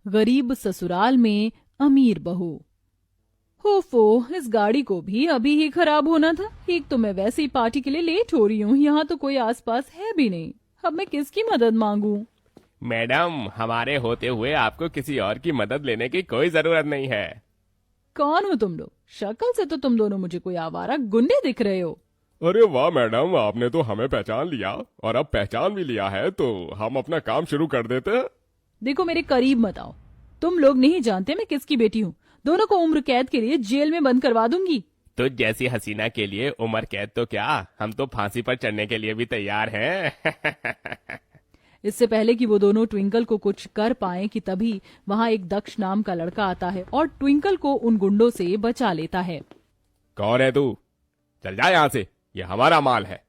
गरीब ससुराल में अमीर बहू। ओफो, इस गाड़ी को भी अभी ही खराब होना था। एक तो मैं वैसे ही पार्टी के लिए लेट हो रही हूँ, यहाँ तो कोई आसपास है भी नहीं। अब मैं किसकी मदद मांगू? मैडम, हमारे होते हुए आपको किसी और की मदद लेने की कोई जरूरत नहीं है। कौन हो तुम लोग? शक्ल से तो तुम दोनों मुझे कोई आवारा गुंडे दिख रहे हो। अरे वाह मैडम, आपने तो हमें पहचान लिया, और अब पहचान भी लिया है तो हम अपना काम शुरू कर देते हैं। देखो, मेरे करीब मत आओ। तुम लोग नहीं जानते मैं किसकी बेटी हूँ। दोनों को उम्र कैद के लिए जेल में बंद करवा दूंगी। तो जैसी हसीना के लिए उम्र कैद तो क्या, हम तो फांसी पर चढ़ने के लिए भी तैयार हैं। इससे पहले कि वो दोनों ट्विंकल को कुछ कर पाए कि तभी वहाँ एक दक्ष नाम का लड़का आता है और ट्विंकल को उन गुंडों से बचा लेता है। कौन है तू? चल जा यहाँ से, ये हमारा माल है।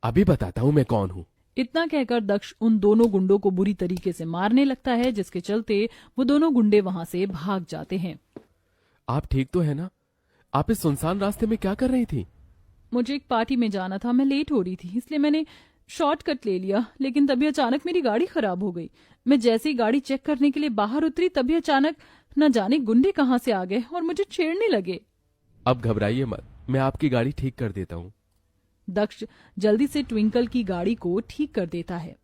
अभी बताता हूँ मैं कौन हूँ। इतना कहकर दक्ष उन दोनों गुंडों को बुरी तरीके से मारने लगता है, जिसके चलते वो दोनों गुंडे वहाँ से भाग जाते हैं। आप ठीक तो है ना? आप इस सुनसान रास्ते में क्या कर रही थी? मुझे एक पार्टी में जाना था, मैं लेट हो रही थी, इसलिए मैंने शॉर्टकट ले लिया। लेकिन तभी अचानक मेरी गाड़ी खराब हो गई। मैं जैसे ही गाड़ी चेक करने के लिए बाहर उतरी, तभी अचानक न जाने गुंडे कहाँ से आ गए और मुझे छेड़ने लगे। अब घबराइए मत, मैं आपकी गाड़ी ठीक कर देता हूँ। दक्ष जल्दी से ट्विंकल की गाड़ी को ठीक कर देता है।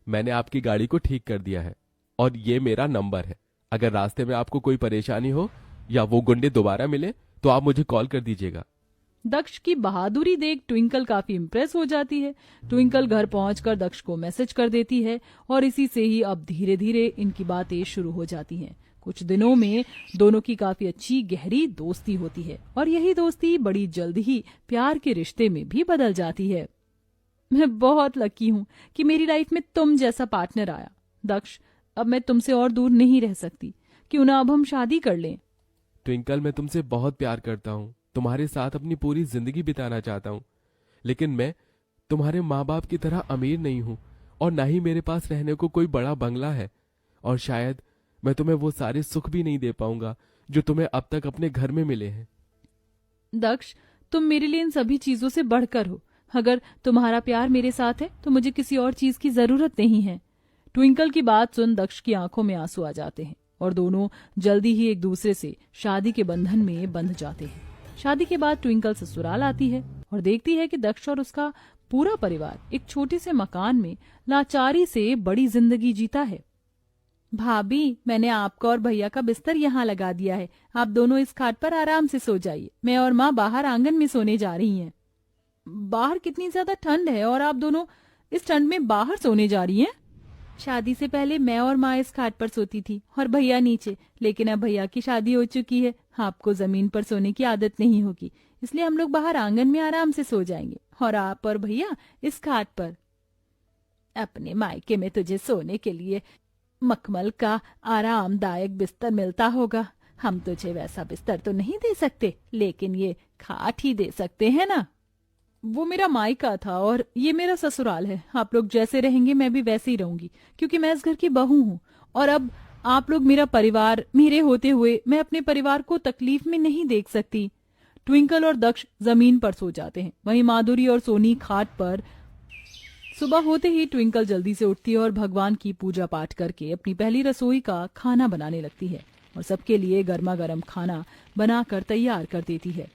मैंने आपकी गाड़ी को ठीक कर दिया है और ये मेरा नंबर है। अगर रास्ते में आपको कोई परेशानी हो या वो गुंडे दोबारा मिले तो आप मुझे कॉल कर दीजिएगा। दक्ष की बहादुरी देख ट्विंकल काफी इम्प्रेस हो जाती है। ट्विंकल घर पहुंचकर दक्ष को मैसेज कर देती है और इसी से ही अब धीरे धीरे इनकी बातें शुरू हो जाती हैं। कुछ दिनों में दोनों की काफी अच्छी गहरी दोस्ती होती है और यही दोस्ती बड़ी जल्द ही प्यार के रिश्ते में भी बदल जाती है। मैं बहुत लकी हूँ कि मेरी लाइफ में तुम जैसा पार्टनर आया। दक्ष, अब मैं तुमसे और दूर नहीं रह सकती। क्यों ना अब हम शादी कर लें? ट्विंकल, मैं तुमसे बहुत प्यार करता हूँ, तुम्हारे साथ अपनी पूरी जिंदगी बिताना चाहता हूँ, लेकिन मैं तुम्हारे माँ बाप की तरह अमीर नहीं हूँ और ना ही मेरे पास रहने को कोई बड़ा बंगला है, और शायद मैं तुम्हें वो सारे सुख भी नहीं दे पाऊंगा जो तुम्हें अब तक अपने घर में मिले हैं। दक्ष, तुम मेरे लिए इन सभी चीजों से बढ़कर हो। अगर तुम्हारा प्यार मेरे साथ है तो मुझे किसी और चीज की जरूरत नहीं है। ट्विंकल की बात सुन दक्ष की आंखों में आंसू आ जाते हैं और दोनों जल्दी ही एक दूसरे से शादी के बंधन में बंध जाते हैं। शादी के बाद ट्विंकल ससुराल आती है और देखती है कि दक्ष और उसका पूरा परिवार एक छोटे से मकान में लाचारी से बड़ी जिंदगी जीता है। भाभी, मैंने आपका और भैया का बिस्तर यहाँ लगा दिया है। आप दोनों इस खाट पर आराम से सो जाइए। मैं और माँ बाहर आंगन में सोने जा रही हैं। बाहर कितनी ज्यादा ठंड है और आप दोनों इस ठंड में बाहर सोने जा रही हैं? शादी से पहले मैं और माँ इस खाट पर सोती थी और भैया नीचे, लेकिन अब भैया की शादी हो चुकी है। आपको जमीन पर सोने की आदत नहीं होगी, इसलिए हम लोग बाहर आंगन में आराम से सो जाएंगे और आप और भैया इस खाट पर। अपने मायके में तुझे सोने के लिए मखमल का आरामदायक बिस्तर मिलता होगा। हम तुझे वैसा बिस्तर तो नहीं दे सकते, लेकिन ये खाट ही दे सकते हैं ना। वो मेरा मायका था और ये मेरा ससुराल है। आप लोग जैसे रहेंगे मैं भी वैसे ही रहूंगी, क्योंकि मैं इस घर की बहू हूँ। और अब आप लोग मेरा परिवार, मेरे होते हुए मैं अपने परिवार को तकलीफ में नहीं देख सकती। ट्विंकल और दक्ष जमीन पर सो जाते हैं, वहीं माधुरी और सोनी खाट पर। सुबह होते ही ट्विंकल जल्दी से उठती है और भगवान की पूजा पाठ करके अपनी पहली रसोई का खाना बनाने लगती है और सबके लिए गर्मा गर्म खाना बनाकर तैयार कर देती है।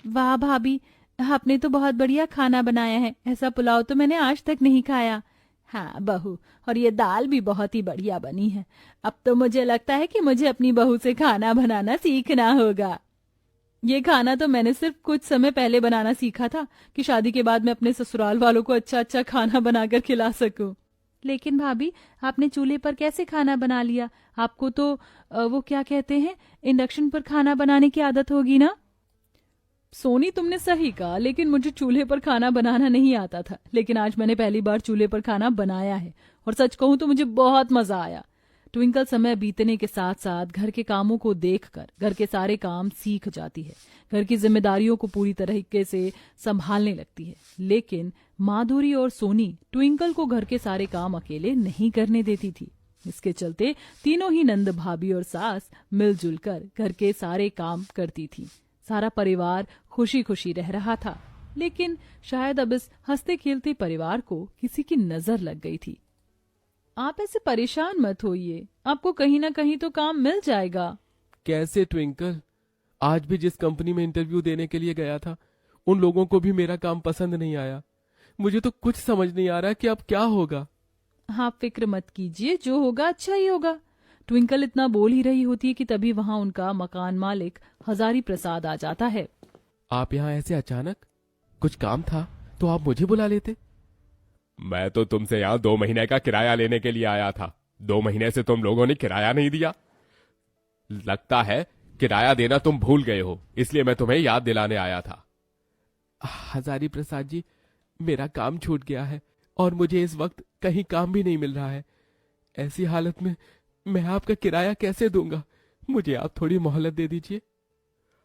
वाह भाभी, आपने तो बहुत बढ़िया खाना बनाया है। ऐसा पुलाव तो मैंने आज तक नहीं खाया। हाँ बहू, और ये दाल भी बहुत ही बढ़िया बनी है। अब तो मुझे लगता है कि मुझे अपनी बहू से खाना बनाना सीखना होगा। ये खाना तो मैंने सिर्फ कुछ समय पहले बनाना सीखा था कि शादी के बाद मैं अपने ससुराल वालों को अच्छा अच्छा खाना बनाकर खिला सकूं। लेकिन भाभी, आपने चूल्हे पर कैसे खाना बना लिया? आपको तो वो क्या कहते हैं, इंडक्शन पर खाना बनाने की आदत होगी ना? सोनी, तुमने सही कहा, लेकिन मुझे चूल्हे पर खाना बनाना नहीं आता था। लेकिन आज मैंने पहली बार चूल्हे पर खाना बनाया है और सच कहूं तो मुझे बहुत मजा आया। ट्विंकल समय बीतने के साथ साथ घर के कामों को देखकर घर के सारे काम सीख जाती है। घर की जिम्मेदारियों को पूरी तरीके से संभालने लगती है। लेकिन माधुरी और सोनी ट्विंकल को घर के सारे काम अकेले नहीं करने देती थी। इसके चलते तीनों ही नंद भाभी और सास मिलजुल कर घर के सारे काम करती थी। सारा परिवार खुशी खुशी रह रहा था। लेकिन शायद अब इस हंसते खेलते परिवार को किसी की नजर लग गई थी। आप ऐसे परेशान मत होइए, आपको कहीं ना कहीं तो काम मिल जाएगा। कैसे ट्विंकल? आज भी जिस कंपनी में इंटरव्यू देने के लिए गया था, उन लोगों को भी मेरा काम पसंद नहीं आया। मुझे तो कुछ समझ नहीं आ रहा कि अब क्या होगा। आप फिक्र मत कीजिए, जो होगा अच्छा ही होगा। ट्विंकल इतना बोल ही रही होती है कि तभी वहां उनका मकान मालिक हजारी प्रसाद आ जाता है। आप यहाँ ऐसे अचानक? कुछ काम था तो आप मुझे बुला लेते। मैं तो तुमसे यहाँ 2 महीने का किराया लेने के लिए आया था। 2 महीने से तुम लोगों ने किराया नहीं दिया। लगता है किराया देना तुम भूल गए हो, इसलिए मैं तुम्हें याद दिलाने आया था। हजारी प्रसाद जी, मेरा काम छूट गया है और मुझे इस वक्त कहीं काम भी नहीं मिल रहा है। ऐसी हालत में मैं आपका किराया कैसे दूंगा? मुझे आप थोड़ी मोहलत दे दीजिए।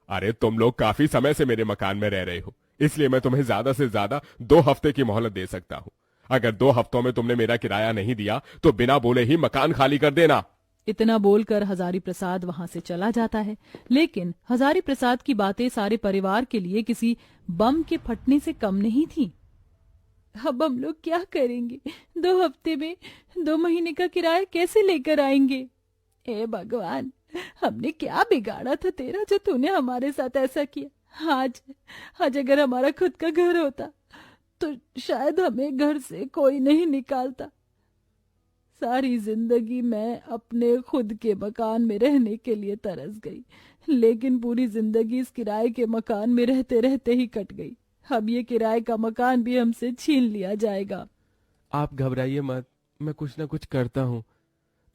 अरे तुम लोग काफी समय से मेरे मकान में रह रहे हो, इसलिए मैं तुम्हें ज्यादा से ज्यादा 2 हफ्ते की मोहलत दे सकता हूँ। अगर 2 हफ्तों में तुमने मेरा किराया नहीं दिया तो बिना बोले ही मकान खाली कर देना। इतना बोलकर हजारी प्रसाद वहां से चला जाता है। लेकिन हजारी प्रसाद की बातें सारे परिवार के लिए किसी बम के फटने से कम नहीं थी। अब हम लोग क्या करेंगे? 2 हफ्ते में 2 महीने का किराया कैसे लेकर आएंगे? हे भगवान, हमने क्या बिगाड़ा था तेरा जो तूने हमारे साथ ऐसा किया? आज अगर हमारा खुद का घर होता तो शायद हमें घर से कोई नहीं निकालता। सारी जिंदगी मैं अपने खुद के मकान में रहने के लिए तरस गई, लेकिन पूरी जिंदगी इस किराए के मकान में रहते रहते ही कट गई। अब ये किराए का मकान भी हमसे छीन लिया जाएगा। आप घबराइए मत, मैं कुछ ना कुछ करता हूँ।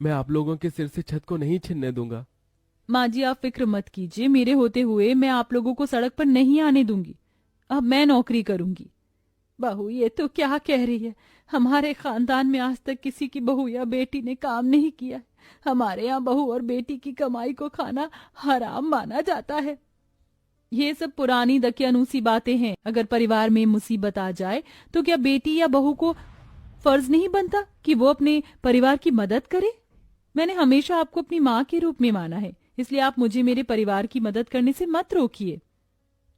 मैं आप लोगों के सिर से छत को नहीं छीनने दूंगा। माँ जी, आप फिक्र मत कीजिए, मेरे होते हुए मैं आप लोगों को सड़क पर नहीं आने दूंगी। अब मैं नौकरी करूंगी। बहू, ये तो क्या कह रही है? हमारे खानदान में आज तक किसी की बहू या बेटी ने काम नहीं किया। हमारे यहाँ बहू और बेटी की कमाई को खाना हराम माना जाता है। ये सब पुरानी दकियानूसी बातें हैं। अगर परिवार में मुसीबत आ जाए तो क्या बेटी या बहू को फर्ज नहीं बनता कि वो अपने परिवार की मदद करे? मैंने हमेशा आपको अपनी माँ के रूप में माना है, इसलिए आप मुझे मेरे परिवार की मदद करने से मत रोकिए।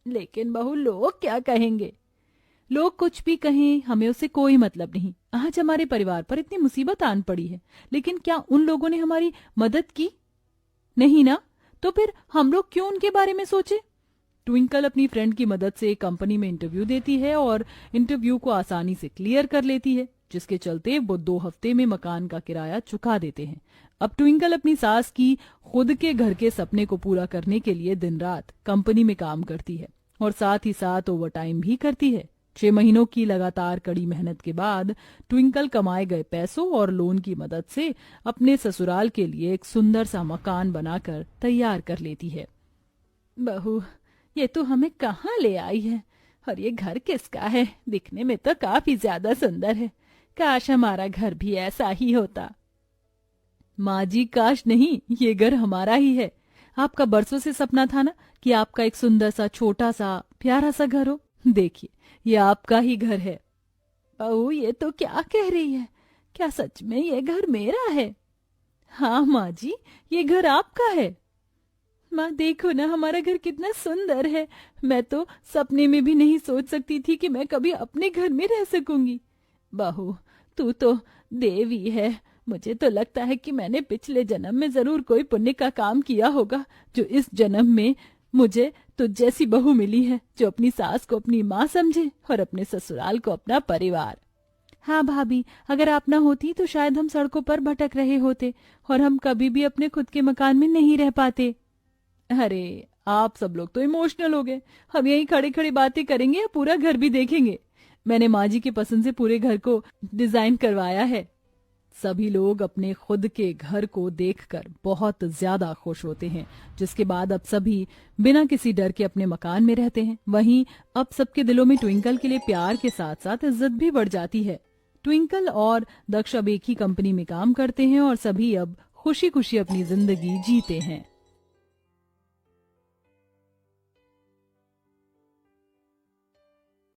लेकिन बहू, लोग क्या कहेंगे? लोग कुछ भी कहें, हमें उससे कोई मतलब नहीं। आज हमारे परिवार पर इतनी मुसीबत आन पड़ी है, लेकिन क्या उन लोगों ने हमारी मदद की? नहीं ना, तो फिर हम लोग क्यों उनके बारे में सोचे? ट्विंकल अपनी फ्रेंड की मदद से एक कंपनी में इंटरव्यू देती है और इंटरव्यू को आसानी से क्लियर कर लेती है, जिसके चलते वो 2 हफ्ते में मकान का किराया चुका देते हैं। अब ट्विंकल अपनी सास की खुद के घर के सपने को पूरा करने के लिए दिन रात कंपनी में काम करती है और साथ ही साथ ओवरटाइम भी करती है। 6 महीनों की लगातार कड़ी मेहनत के बाद ट्विंकल कमाए गए पैसों और लोन की मदद से अपने ससुराल के लिए एक सुंदर सा मकान बनाकर तैयार कर लेती है। बहू, ये तो हमें कहाँ ले आई है? और ये घर किसका है? दिखने में तो काफी ज्यादा सुंदर है। काश हमारा घर भी ऐसा ही होता। माँ जी, काश नहीं, ये घर हमारा ही है। आपका बरसों से सपना था ना कि आपका एक सुंदर सा छोटा सा प्यारा सा घर हो। देखिए, ये आपका ही घर है। बहू, ये तो क्या कह रही है? क्या सच में ये घर मेरा है? हाँ माँ जी, ये घर आपका है। माँ देखो ना, हमारा घर कितना सुंदर है। मैं तो सपने में भी नहीं सोच सकती थी कि मैं कभी अपने घर में रह सकूंगी। बहू, तू तो देवी है। मुझे तो लगता है कि मैंने पिछले जन्म में जरूर कोई पुण्य का काम किया होगा, जो इस जन्म में मुझे तुझ जैसी बहू मिली है, जो अपनी सास को अपनी माँ समझे और अपने ससुराल को अपना परिवार। हाँ भाभी, अगर आप ना होती तो शायद हम सड़कों पर भटक रहे होते और हम कभी भी अपने खुद के मकान में नहीं रह पाते। अरे, आप सब लोग तो इमोशनल हो गए। हम यही खड़े खड़े बातें करेंगे या पूरा घर भी देखेंगे? मैंने माँ जी की पसंद से पूरे घर को डिजाइन करवाया है। सभी लोग अपने खुद के घर को देखकर बहुत ज्यादा खुश होते हैं, जिसके बाद अब सभी बिना किसी डर के अपने मकान में रहते हैं। वहीं अब सबके दिलों में ट्विंकल के लिए प्यार के साथ साथ इज्जत भी बढ़ जाती है। ट्विंकल और दक्ष अब एक ही कंपनी में काम करते हैं और सभी अब खुशी खुशी अपनी जिंदगी जीते हैं।